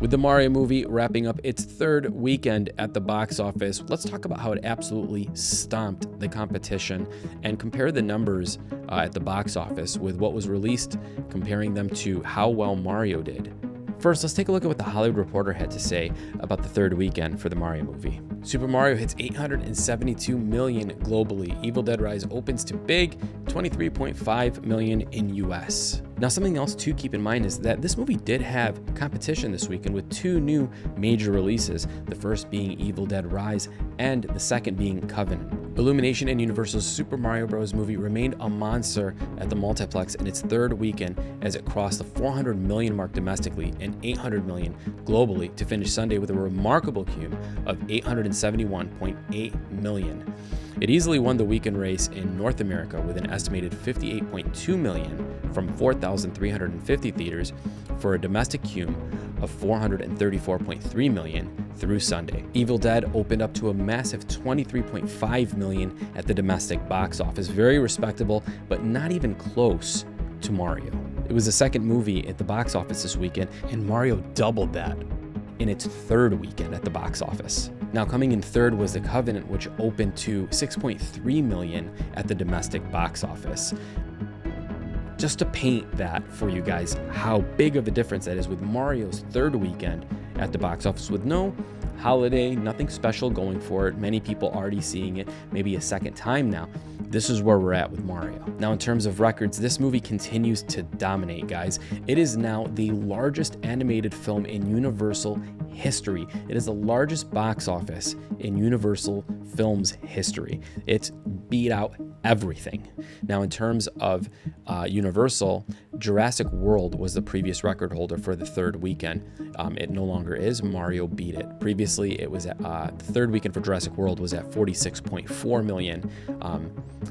With the Mario movie wrapping up its third weekend at the box office, let's talk about how it absolutely stomped the competition and compare the numbers at the box office with what was released, comparing them to how well Mario did. First, let's take a look at what The Hollywood Reporter had to say about the third weekend for the Mario movie. Super Mario hits 872 million globally. Evil Dead Rise opens to big, 23.5 million in US. Now, something else to keep in mind is that this movie did have competition this weekend with two new major releases, the first being Evil Dead Rise and the second being Covenant. Illumination and Universal's Super Mario Bros. Movie remained a monster at the multiplex in its third weekend as it crossed the 400 million mark domestically and 800 million globally to finish Sunday with a remarkable cumulative of 871.8 million. It easily won the weekend race in North America with an estimated 58.2 million from 4,350 theaters for a domestic cumulative of 434.3 million through Sunday. Evil Dead opened up to a massive 23.5 million at the domestic box office. Very respectable, but not even close to Mario. It was the second movie at the box office this weekend, and Mario doubled that in its third weekend at the box office. Now, coming in third was The Covenant, which opened to 6.3 million at the domestic box office. Just to paint that for you guys, how big of a difference that is with Mario's third weekend at the box office with no holiday, nothing special going for it. Many people already seeing it maybe a second time now. This is where we're at with Mario. Now, in terms of records, this movie continues to dominate, guys. It is now the largest animated film in Universal history. It is the largest box office in Universal Films history. It's beat out everything. Now, in terms of Universal, Jurassic World was the previous record holder for the third weekend. It no longer is. Mario beat it. Previously, it was at the third weekend for Jurassic World was at 46.4 million,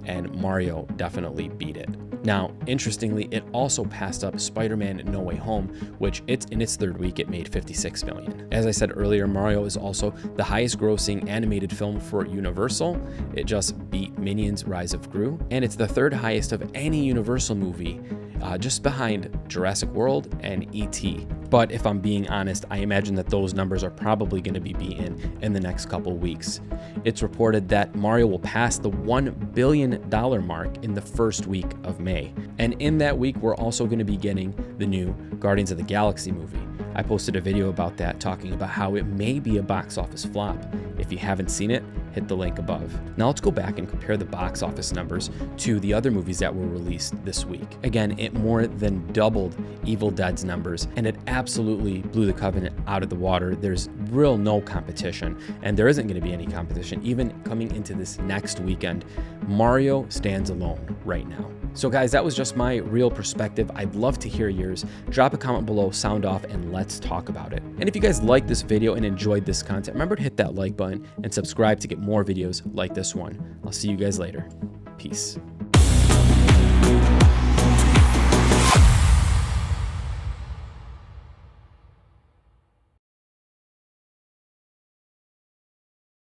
and Mario definitely beat it. Now, interestingly, it also passed up Spider-Man No Way Home, which in its third week, it made 56 million. As I said earlier, Mario is also the highest grossing animated film for Universal. It just beat Minions Rise of Gru, and it's the third highest of any Universal movie, just behind Jurassic World and E.T. But if I'm being honest, I imagine that those numbers are probably going to be beaten in the next couple weeks. It's reported that Mario will pass the $1 billion mark in the first week of May. And in that week, we're also going to be getting the new Guardians of the Galaxy movie. I posted a video about that talking about how it may be a box office flop. If you haven't seen it, hit the link above. Now let's go back and compare the box office numbers to the other movies that were released this week. Again, it more than doubled Evil Dead's numbers, and it absolutely blew The Covenant out of the water. There's real no competition, and there isn't going to be any competition. Even coming into this next weekend, Mario stands alone right now. So guys, that was just my real perspective. I'd love to hear yours. Drop a comment below, sound off, and let's talk about it. And if you guys liked this video and enjoyed this content, remember to hit that like button and subscribe to get more videos like this one. I'll see you guys later. Peace.